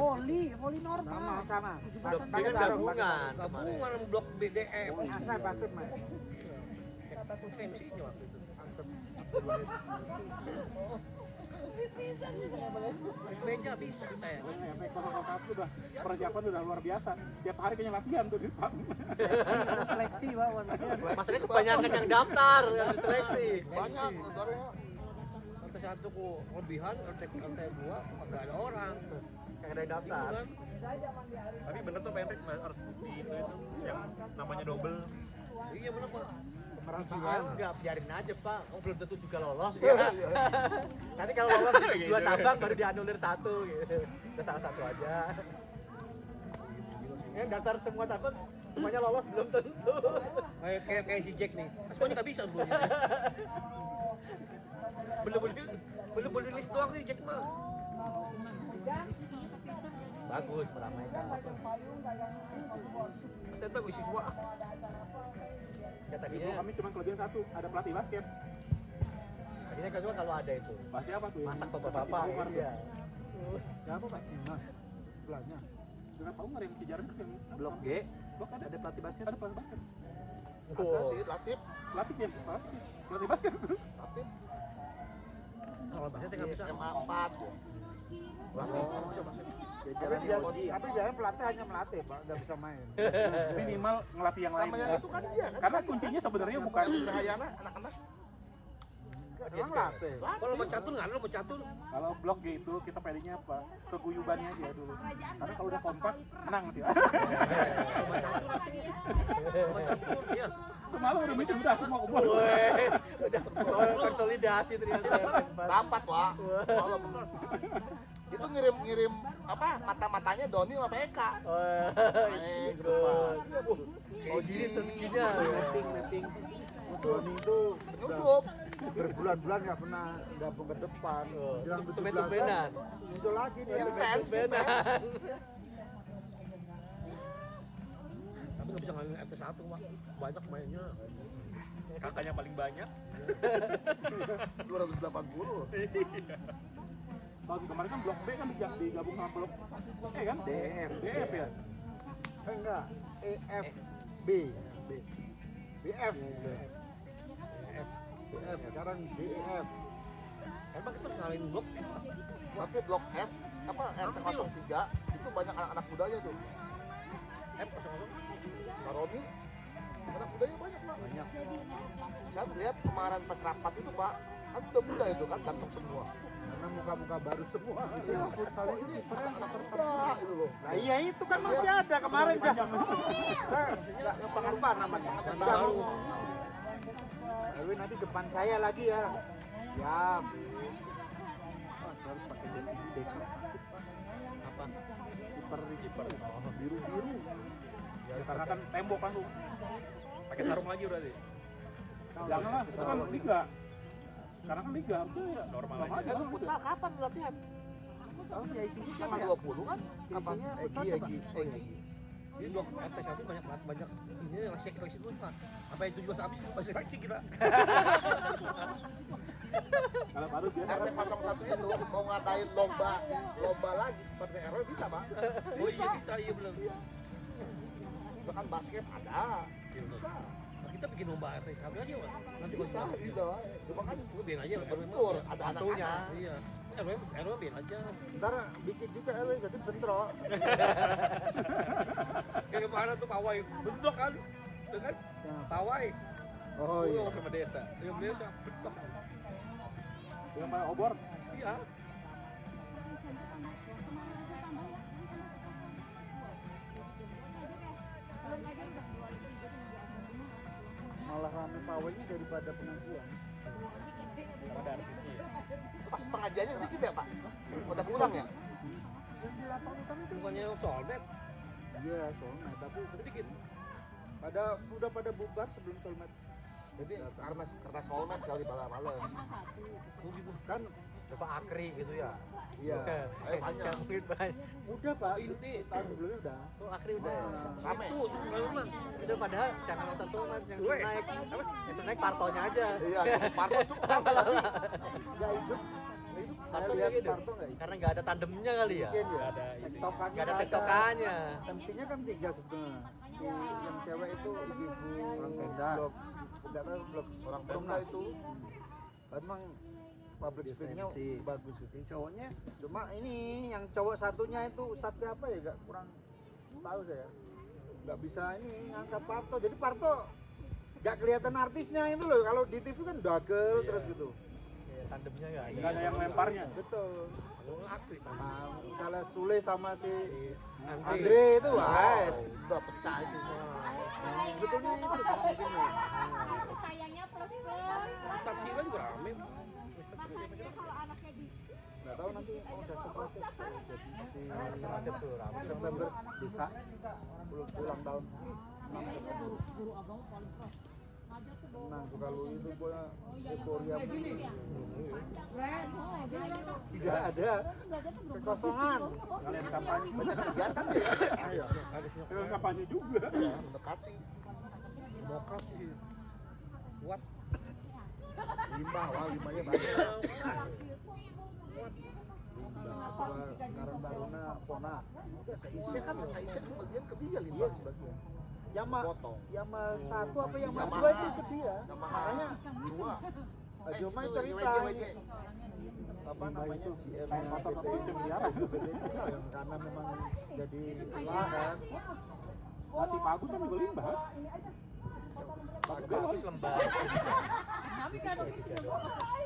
Voli normal. Sama. Blok B kan gabungan kemarin. Gabungan blok BDM. Asal Basep, Mas. Kata tuh MC-nya waktu itu. Meja bisa saya. Efek satu udah persiapan udah luar biasa. Tiap hari kayaknya latihan tuh di depan. Seleksi Wawan. Masalahnya kebanyakan yang daftar, yang seleksi. Banyak motornya. Lantai satu kok lebihan, lantai dua nggak ada orang. Kayak ada yang daftar. Tapi bener tuh Patrick harus di itu yang namanya double. Iya bener Pak. Enggak, biarin aja Pak. Oh, belum tentu juga lolos ya. Nanti kalau lolos dua cabang baru dianulir satu gitu. Udah salah satu aja. Yang daftar semua cabang semuanya lolos belum tentu. Kayak si Jack nih. Semuanya nggak bisa dulunya. belum rilis doang nih Jack mah. Bagus meramaikan. Saya bagus siswa. Ya Ibu tadinya kami cuma kelebihan satu, ada pelatih basket. kan cuma kalau ada itu. Basket apa tuh? Masak bapak-bapak. Iya. Siapa Pak? Mas. Sebelahnya. Dengan tahu nggak yang kejaran yang Blok G Blok ada pelatih basket. Ada pelatih basket. Ada sih, Latif. Pelatih ya, pelatih basket. Latif. Kalau bahasa Di nggak bisa. SMA 4. Latif. Tapi jangan pelatih hanya melatih, Pak, nggak bisa main. Minimal ngelatih yang lain. Sama yang itu kan dia kan. Karena kuncinya sebenarnya bukan Rahayana anak-anak. Emang latih. Kalau mau catur nggak ada mau catur. kalau blok G itu kita pedenya apa? Keguyubannya dia dulu. Karena kalau udah kompak menang dia. Mau catur iya. Semalam udah meeting udah aku mau kebun. Woi, udah konsolidasi ternyata. Rapat, Wak. Kalau bener. Itu ngirim apa mata-matanya Doni sama PK. Main ke depan. Oh, gini strateginya. Mapping. Doni itu Penyusup. berbulan-bulan nggak pernah gabung ke depan. Jelang Tumben-tumbenan. muncul lagi dia. Intens, Benar. Tapi nggak bisa ngambil RT 1 Pak. Banyak mainnya. Kakaknya paling banyak. 280. Tahun kemarin kan blok B kan digabung sama blok E kan? DF ya. Enggak, EF B. BF. BF sekarang DEF. Emang kita ngalahin blok. Tapi blok F apa RT 03 itu banyak anak-anak mudanya tuh. Karoni anak mudanya banyak Pak. Banyak. Saya lihat kemarin pas rapat itu Pak, kan udah muda itu kan ganteng semua. Karena muka-muka baru semua. Iya, futsal ini anak-anak muda itu loh. Nah iya itu kan masih ada kemarin dah. Nggak apa namanya. Yang baru. Lalu nanti depan saya lagi ya. Siap. Harus pakai deck. Apa? Kiper biru-biru. Ya karena kan tembok kan tuh. Pakai sarung lagi berarti. Jangan lah, itu kan liga. Sekarang kan liga, itu ya Normal normal aja. aja. Itu futsal kapan latihan? Oh ya isinya siapa Tanggal ya? 20 kan? Apa? Egi. Ini blok RT 1 banyak ini yang seleksi terus Pak. Apa yang 17 habis pasti seleksi kita. Kalau baru dia RT 01 itu mau ngadain lomba lagi seperti RW bisa Pak? Oh iya bisa iya belum. Itu kan basket ada. Bisa. Nah, kita bikin lomba RT 1 aja Pak. Nanti Bisa. Cuma kan gue biarin aja baru bentur, ada Satunya. anak-anak. Iya. RW biarin aja. Ntar bikin juga RW jadi bentrok. Kayak kemana tuh pawai bentrok kan. Tuh kan? Pawai. Oh iya. Sama desa. Yang biasa bentrok. yang main obor. Iya. Malah rame pawainya daripada pengajian. Karena ada artisnya ya. Pas pengajiannya sedikit ya Pak? Udah pulang ya? Yang di lapang utama itu. Bukannya solmed Iya soalnya tapi sedikit. udah pada bubar sebelum solmed. Jadi karena soulmate kali malam. Kan Coba Akri gitu ya. iya. Banyak. Udah Pak. Inti. Tahun sebelumnya udah. Oh, Akri udah ya. Rame. Itu sebenarnya. Udah padahal jangan nonton Soulmate yang Weh. naik. Yang naik partonya aja. Iya, Parto cukup lama lagi. Enggak hidup. Nah, itu Parto lihat gitu. Parto nggak? Karena nggak ada tandemnya kali ya. Mungkin ya. ada ini. Tektokannya Nggak ada nggak tektokannya. MC-nya kan 3 sebetulnya. Si yang cewek itu ibu-ibu Orang Pemda. blok, nggak tahu blok Orang Pemda itu. Emang public Biasa speaking-nya MC. bagus itu. Cowoknya Cuma ini yang cowok satunya itu Ustadz siapa ya? Gak kurang tahu saya. Nggak bisa ini ngangkat Parto. Jadi Parto nggak kelihatan artisnya itu loh. Kalau di TV kan dagel terus gitu. Iya, tandemnya nggak ada. nggak ada yang lemparnya. Betul. Oh, aktif. Nah, misalnya Sule sama si Andre. Andre itu wah. Udah pecah itu. Sebetulnya itu mungkin ya. sayangnya plus. Ustadz Kira juga rame. Makanya kalau anaknya di Nggak tahu nanti mau udah seprojek jadi Ada tuh rame. September bisa ulang tahun. Menang suka lu itu punya euforia. Tidak ada kekosongan. Kalian kampanye Banyak kegiatan ya. Ayo. kalian kampanye juga. Mendekati. Demokrat sih. Kuat. Limbah, wah limbahnya banyak. Sekarang Baruna Pona. Aisyah kan, Aisyah sebagian ke dia Iya limbah. sebagian. Yama Potong. Yama 1 apa Yama Yamaha. 2 itu ke dia. Yamaha. Makanya Dua. Joma itu, cerita WG. ini. Apa Limbah namanya itu GM kayak motor ke pintu miliaran. karena memang jadi lahan. Mati Pagus kan juga limbah. Bagus lembah. kami kan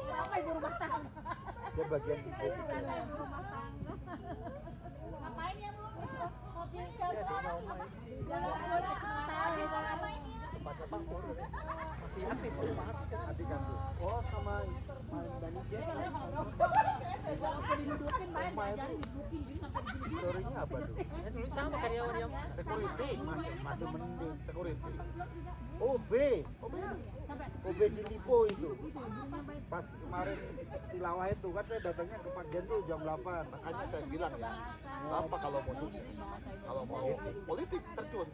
apa ibu rumah tangga. Dia bagian Ibu rumah tangga. Ngapain ya lu? Mobil jalan jalan gitu ngapain ya? Tempatnya Pak Pur. Masih aktif masih kan. adik kan tuh. Oh sama Dani J. Apa didudukin main diajarin didudukin gini sampai digini. Historinya apa tuh? Ya dulu sama karyawan yang Security. Masih mending. Security. OB. OB di Lipo itu. Pas kemarin tilawah itu kan saya datangnya ke Pak Jan tuh jam 8. Makanya saya bilang ya, Bapak kalau mau sukses, kalau mau politik terjun,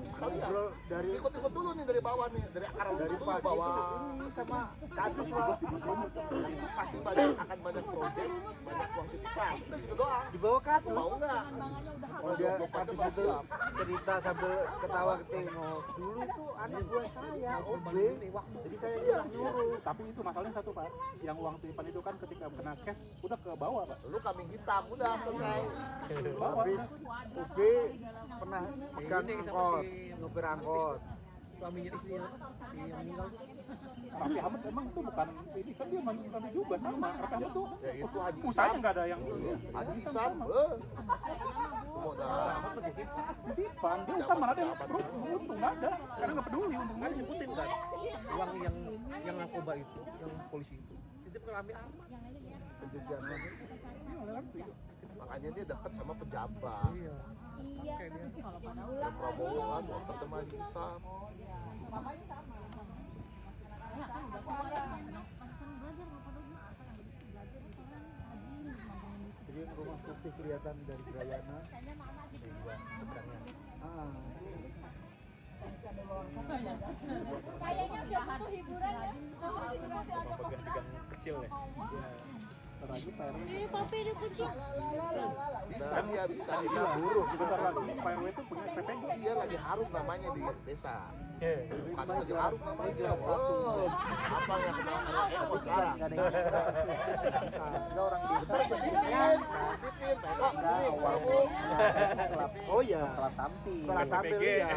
sekalian. Ngobrol dari Ikut-ikut dulu nih dari bawah nih, dari akar dari dulu Pak bawah. ini sama Kadus Pak. Pasti akan banyak proyek, banyak uang titipan. Udah gitu doang. Di bawah Kadus. Mau nggak? Oh dia Kadus itu cerita sambil ketawa ketengok. Dulu itu anak buah saya OB. Jadi saya yang nyuruh. Tapi itu masalahnya satu Pak. Yang uang titipan itu kan ketika kena cash udah ke bawah Pak. Lu kambing hitam, udah selesai. Bawah. Habis OB pernah pegang angkot, nyupir angkot. Suaminya istrinya yang meninggal tuh. Raffi Ahmad emang itu bukan ini kan dia mantan juga sama. Raffi Ahmad tuh Ya itu Haji usahanya Isam. nggak ada yang Haji Isam, semua udah. titipan. Dia usah mana ada yang untung nggak ada. Karena nggak peduli untungnya. Kan disebutin kan uang yang narkoba itu, yang polisi itu. Titip ke Raffi Ahmad. Pencucian uang. Makanya dia dekat sama pejabat. Iya. Iya. Kalau pada Ya, ulang Prabowo kan dekat sama Haji Isam. Jadi rumah putih kelihatan dari Grayana. Ah, kayaknya udah butuh hiburan ya. Pegang kecil ya. lagi Pak RW. Bisa dia bisa. Iya, buruh. Besar lagi Pak RW itu punya SPPG. Dia lagi harum namanya di desa. Eh, Kan lagi harum namanya. Oh, apa yang kenal Eko sekarang? Nggak ada yang nggak orang desa. Titipin, Eko ini kamu. Oh iya. Kelas samping. Kelas sambil ya.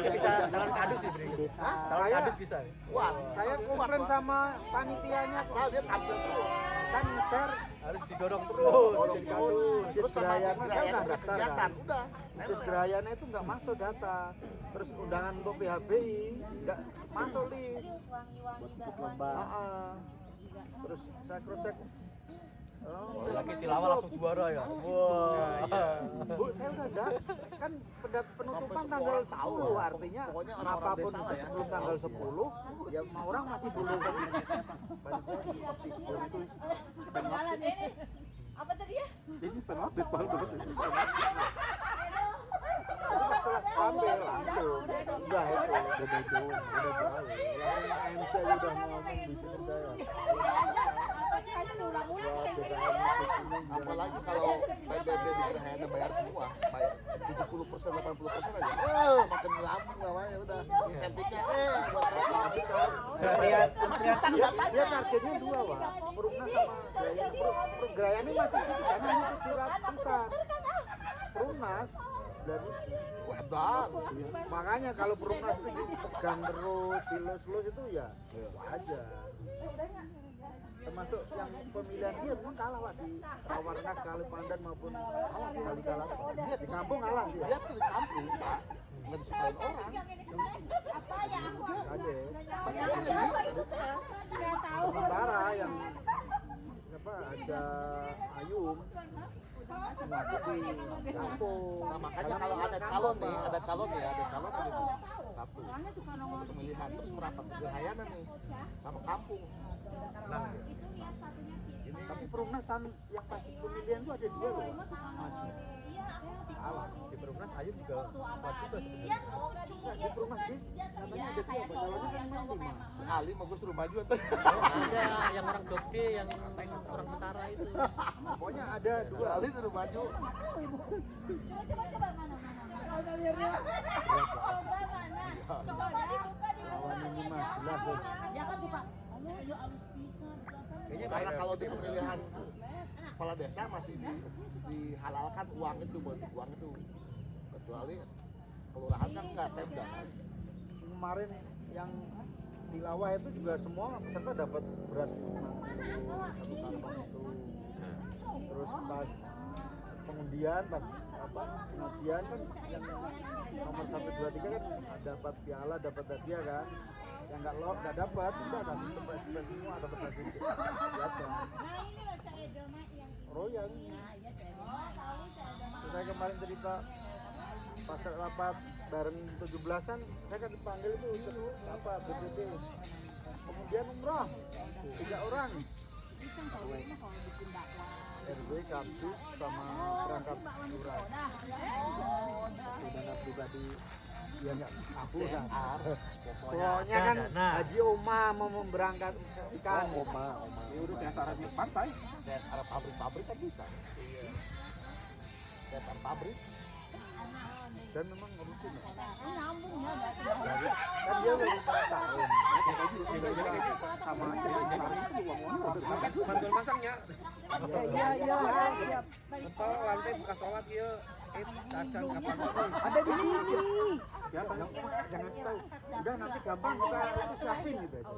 bisa jalan kadus sih, Bri. Hah? Jalan Saya kadus bisa. Wah, saya komplain sama panitianya asal dia tampil terus. kan share Harus didorong terus. Dorong jadi terus. kadus. Terus sama Grayana kan Grayana nggak ada daftar kegiatan, kan. udah. Masjid Grayana itu nggak masuk data. Terus undangan untuk PHBI nggak masuk list. Terus saya cross check. Oh, Lagi tilawah langsung juara ya. Wah. Bu, saya udah ada kan penutupan Sampai tanggal semua orang tahu 10 lah. artinya Pokoknya orang-orang apapun desa lah itu ya. sebelum tanggal 10 ya orang masih belum kan. Jalan deh. Apa tadi ya? Jadi penopis Pak betul. Setelah sampai langsung udah itu udah jauh. Yang MC udah ngomong di sini saya. kan diulang-ulang buat kayak GKN gitu. masjid ini biar Apalagi kalau PBB di Gerhayana bayar semua, bayar 70%, 80% aja. Makin lambung namanya udah. Insentifnya buat apa? Sama susah dia datanya. targetnya dua, Pak. Perumnas sama Gerhayana. Gerhayana masih itu karena ini 700-an. Perumnas dari Wadah. makanya kalau Perumnas itu dipegang terus, dilus-lus itu ya wajar. Termasuk yang pemilihan dia memang kalah Pak di Rawarnas, Kalipandan maupun kali-kalah. Dia di kampung kalah dia. Dia tuh di kampung, Pak. Nggak disukain orang. Ada. Nggak tahu. Sementara yang apa ada Ayum semua di kampung. Nah, makanya kalau ada calon nih, ada calon gitu. Satu. Orangnya suka nongol di Pemilihan terus merapat ke Gerhayana nih sama kampung. Tapi Perumnas yang pas pemilihan itu ada dua loh. Salah. Di Perumnas Ayu juga kuat juga sebenarnya. Di Perumnas sih katanya ada dua, calonnya kan memang 5. Ali mau gue suruh maju atau? Ada yang orang Jogja, yang orang Tentara itu. Pokoknya ada dua. Ali suruh maju. Coba mana. Lawan ini mah jelas loh. Dia kan suka ngomong ya halus bisa Kayaknya Karena kayak kalau di pemilihan kepala desa masih dihalalkan uang itu, kecuali kelurahan kan enggak, Pemda kan. Kemarin yang di Lawah itu juga semua peserta dapat beras tunai satu kantong itu. Terus pas pengundian, pas pengajian kan yang nomor 1, 2, 3 kan dapat piala, dapat hadiah kan. Yang nggak dapat, udah kasih surprise semua, dapat hasil biasa. Royal. Terus saya kemarin cerita pas rapat bareng 17-an, saya kan dipanggil itu untuk apa BPT. Kemudian umroh 3 orang. RW, kampus, sama perangkat lurah. Dana pribadi dia nggak aku kan. Pokoknya kan Haji Oma mau memberangkatkan. Oma. Udah dasarnya partai. DSR pabrik kan bisa. DSR pabrik. Dan memang rutin. nyambung ya Kan dia udah 5 tahun. Sama itu uang-uang. Bantuan masangnya. iya. Apa lantai bekas sholat ya. Cacan kapan Ada di sini. Siapa? Jangan tahu. Udah nanti gampang kita siapin gitu aja.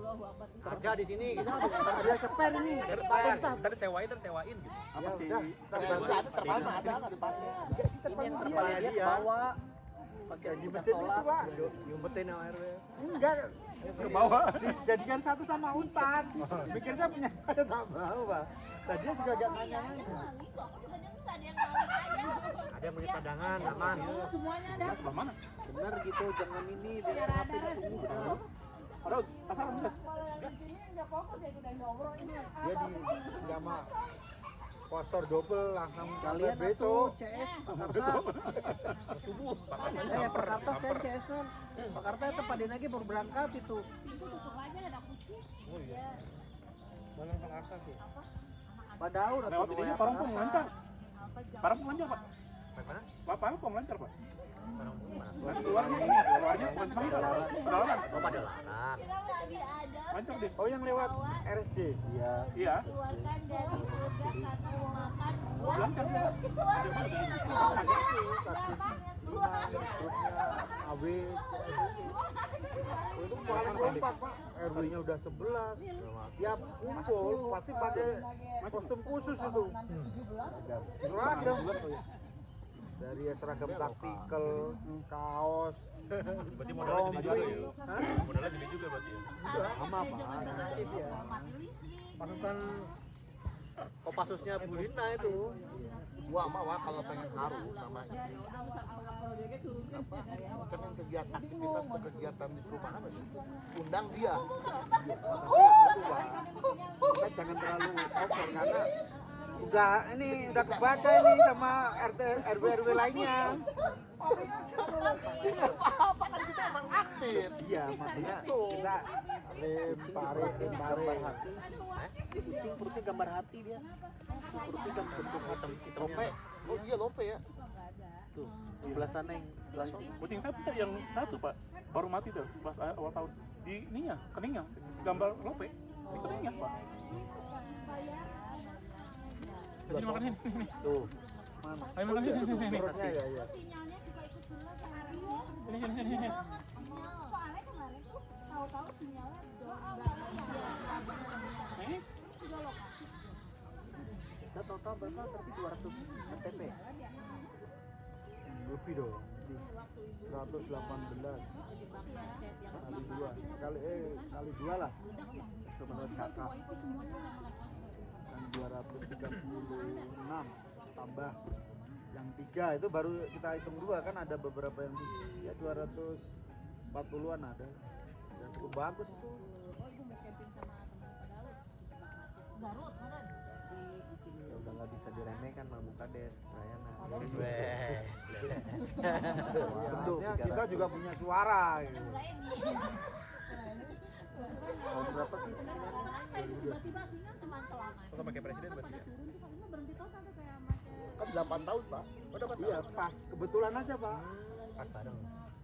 kerja di sini gitu. Ada spare ini. Ntar sewain gitu. Apa Ya sih? udah. Ada terpal mah ada nggak dipakai? Ini yang terpalnya dia bawa pakai Di masjid itu Pak. diumpetin sama RW. Enggak. Ke bawah. Dijadikan satu sama Ustad. Pikir saya punya saya tak mau Pak. Tadi dia juga gak nanya-nanya. Ada yang punya cadangan aman. semuanya ada Sebelah mana? Bener gitu, jangan ini biar ada Aduh, apa enggak? Dia di sama posor double langsung kalian besok. CS Jakarta subuh. Saya Jakarta kan CS Jakarta itu pada lagi baru berangkat itu. pintu tutup aja ada kucing Oh iya. Malang Jakarta tuh. Padahal udah Lewat ini Parangpong lancar. Parangpong lancar, Pak. Bagaimana? Pak Parangpong lancar, Pak. Mana? Keluarnya keluarnya pedalaman. Oh pada larang. Lancar deh. Oh yang lewat RSC. Iya. Iya. Keluarkan dari surga karena memakan buah. Lancar deh. Grupnya AW. Itu paling kompak Pak. RW-nya udah 11. Tiap kumpul pasti pakai kostum khusus itu. Seragam. Dari seragam taktikal, kaos. Berarti modalnya gede juga ya. Hah? Modalnya gede juga berarti ya. Sama Pak. Pasukan Kopassusnya Bu Lina itu. Gua mah kalau pengen haru sama istri. Pengen kegiatan aktivitas atau kegiatan di perumahan aja. Undang dia. Kita jangan terlalu over karena udah kebaca ini sama RT RW lainnya. Enggak apa-apa kan kita emang aktif. Iya, makanya kita lempar hati. Kucing perutnya gambar hati dia. Perutnya kan bentuk hitam Lope. Oh iya lope ya. tuh. Sebelah sana yang sebelah sana. Kucing saya punya yang satu pak, baru mati tuh pas awal tahun. Di ininya, keningnya, gambar lope, di keningnya pak. Ini makan ini. Tuh. Mana? Ayo makan ini. Perutnya ya, ya. Sinyalnya juga ikut dulu sekarang. Ini. Soalnya kemarin tuh tahu-tahu sinyalnya Ini Kita total berapa? Tapi 200 KTP. Lebih dong. 118 kali 2 lah. Sebenarnya kakak. Dan 236 tambah yang 3 itu baru kita hitung 2 kan ada beberapa yang ya 240-an ada. Dan cukup bagus itu. Garut beneran. Ya udah nggak bisa diremehkan mah Bukades, Rayana. Artinya kita juga punya suara gitu. Tahun berapa sih? tiba-tiba sinyal semantel amat. Kalau pakai presiden berarti ya? Turun tuh katanya berhenti total tuh kayak macam Kan 8 tahun pak. Oh dapat Iya, pas kebetulan aja, Pak. Pas bareng.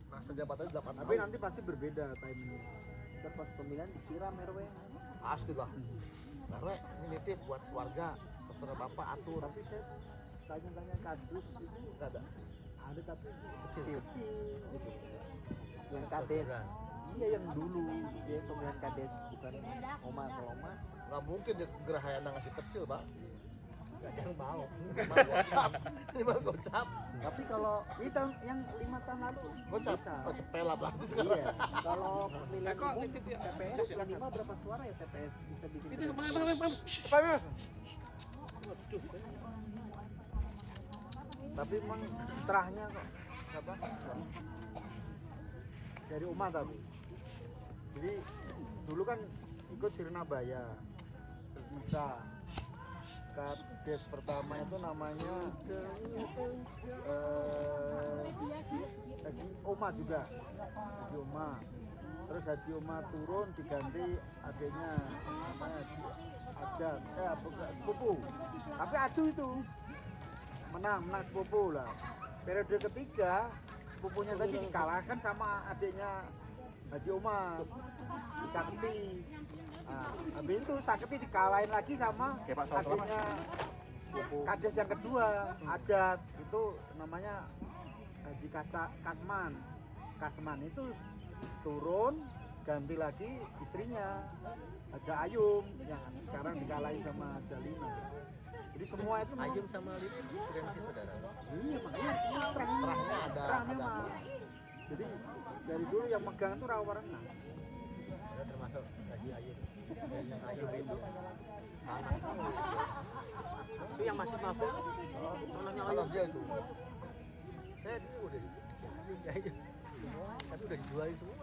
Masa jabatannya 8 tahun. Tapi nanti pasti berbeda timingnya. Kita pas pemilihan disiram RW. Pasti lah. Karena ini nitip buat keluarga. Terserah bapak atur. Tapi saya tanya-tanya kardus itu Nggak ada. ada tapi Kecil. gitu. Yang kades. Iya yang dulu. Dia pemilihan kades bukan Oma. Kalau Oma Nggak mungkin dia Gerahayana ngasih kecil pak. nggak ada yang mau. Lima gocap. 5 gocap. Tapi kalau ini tahun yang 5 tahun lalu Gocap. bisa. Oh cepelap lah. Sekarang. Iya. Kalau pemilihan Kok umum nitip ya? TPS yang 5 berapa suara ya TPS bisa bikin? Itu bang. Tapi emang terahnya kok apa? Dari umat tapi. Jadi dulu kan ikut Sirnabaya, terus bisa Kades pertama itu namanya Haji Oma juga, Haji Oma. Terus Haji Oma turun diganti adiknya namanya Haji Ajat, bukan sepupu. Tapi adu itu menang sepupu lah. Periode ketiga sepupunya tadi dikalahkan sama adiknya Haji Oma, Sakti. Nah, habis itu Sakti dikalahin lagi sama Kayak Pak Saud lama. adiknya Kades yang kedua, Ajat. Itu namanya Haji Kasman. Kasman itu turun ganti lagi istrinya Haja Ayum yang sekarang dikalahin sama Jalina. Jadi semua itu memang- Ayum sama Lili sering sih saudara. iya makanya ini Terahnya ada. terangnya mah. Jadi dari dulu yang megang itu Rawa Renang. Ada termasuk Haji Ayum. Yang Ayum itu anak. Itu yang masih masuk. Anaknya Ayum. Anak dia itu. Saya dulu udah di Ayum. Tapi udah dijual semua.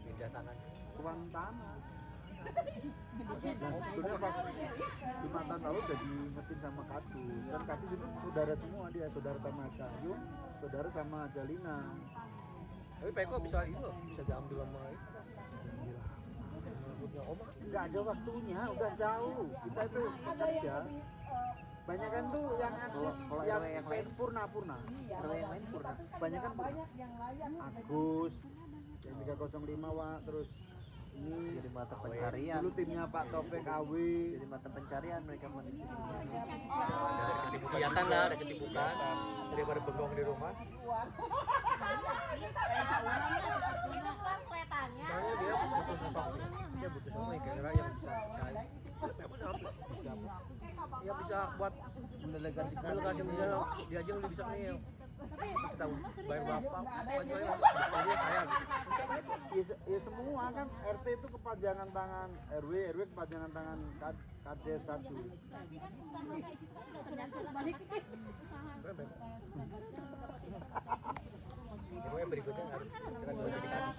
Pindah tangan. Uang tanah. Dan sebetulnya pas 5 tahun lalu udah diingetin sama Kadus. Dan Kadus itu saudara semua dia, saudara sama Ayum, saudara sama Jalina. Tapi Peko bisa ini loh, bisa diambil sama itu. Rambutnya Oma. Nggak ada waktunya, udah jauh. Kita itu bekerja. Banyak kan tuh yang Kalau yang RW yang main lain? purna. RW yang lain purna. Banyak kan purna. Agus yang 305 Wak, terus ini Jadi mata pencarian. dulu timnya Pak Taufik Awi. Jadi mata pencarian mereka mau di sini. Ada kegiatan lah, ada kesibukan daripada bengong di rumah. Soalnya dia butuh sosok, dia butuh sosok yang kira-kira yang bisa percaya. Ya bisa buat Mendelegasikan. delegasi dia aja udah bisa nih. Kita bayar bapak, bayar dia saya. Ya semua kan RT itu kepanjangan tangan RW, RW kepanjangan tangan Kades satu. Pokoknya berikutnya harus kita dua jadi kadis.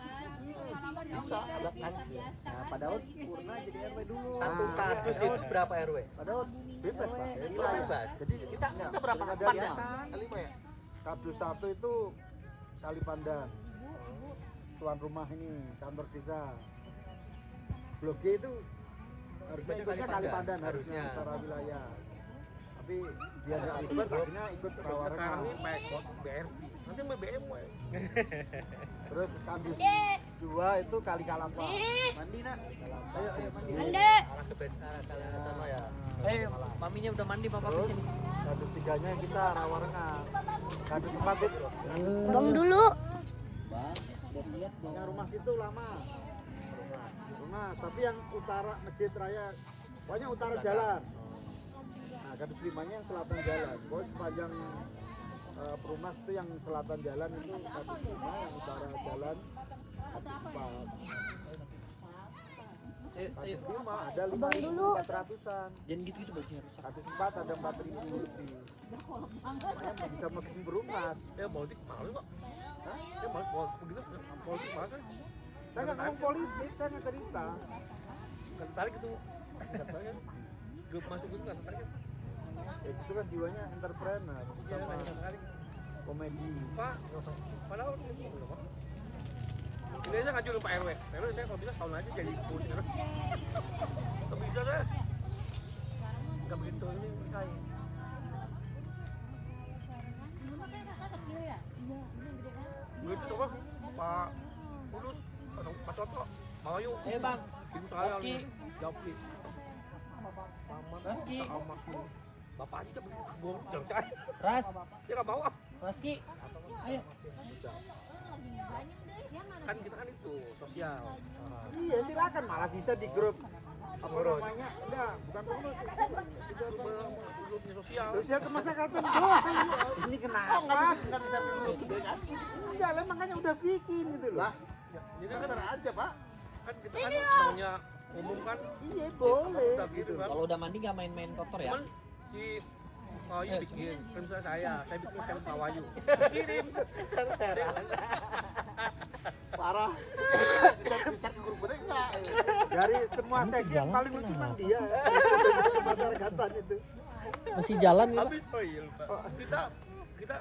Bisa ada kans dia. Nah, padahal purna jadi RW dulu. Satu Satu Kadus itu berapa RW? Padahal bebas Pak. Bebas. Jadi Kita berapa? ada 4 ya? 5 ya? Kadus 1 itu Kali Pandan. Tuan rumah ini kantor desa. Blok G itu harusnya ikutnya Kali Pandan harusnya secara wilayah. Tapi dia nggak ikut, akhirnya ikut Sekarang Rawarenang. ini pakai BRP. Nanti mau BMW. Terus Kadus 2 itu Kali Kalapa. Mandi nak. Ayo mandi. Arah ke sana ya. Maminya udah mandi papa Terus Kadus 3-nya kita Rawarenang. Kadus 4 itu Bang dulu. yang rumah situ lama. Rumah, tapi yang utara Masjid Raya, pokoknya utara jalan. Nah, Kadus 5-nya yang selatan jalan. Pokoknya sepanjang Perumas itu yang selatan jalan itu Kadus 5, yang utara jalan Kadus 4. Kadus 5 ada 5.400-an. Jangan gitu-gitu bosnya rusak. Kadus 4 ada 4.000 lebih. Makanya belum bisa makin berumat. Ya politik mahal kok. Hah? Ya mau begitu politik mahal kan. Saya nggak ngomong politik, saya nggak cerita. Kan tertarik itu. Katanya grup masuk itu kan tertarik. Ya itu kan jiwanya entrepreneur Ya sama nggak tertarik. komedi. Pak, padahal ini aja ngajuin Pak RW. Pak RW saya kalau bisa setahun aja jadi kursi RW. Nggak bisa saya. Nggak begitu ini saya. kecil ya? Iya, ini yang gede kan? Begitu coba Pak Kudus, Pak Soto, Pak Ayu. Bang. Ibu saya Rizky. Japri. Paman. Rizky. Sama Bapak aja begitu. Gua jangan saya. Ras, Dia nggak mau ah. Rizky. Ayo. Kan kita kan itu sosial. Iya silakan, malah bisa di grup apa namanya? Enggak, bukan pengurus. Grupnya sosial. Sosial kemasyarakatan doang. Ini kenapa? Nggak bisa dulu gede kan? Enggak lah, makanya udah bikin gitu loh. Lah, Jadi kan terserah aja Pak. kita kan namanya umum kan. Iya boleh. Udah gitu kan. Kalau udah mandi nggak main-main kotor ya? Cuman si Wayu bikin, kan misalnya saya bikin saya Pak Wayu. Kirim. Parah. Bisa ke grup gede enggak? Dari semua seksi yang paling lucu memang dia. Kemasyarakatan itu. Masih jalan gitu. Habis oh iya lupa. Kita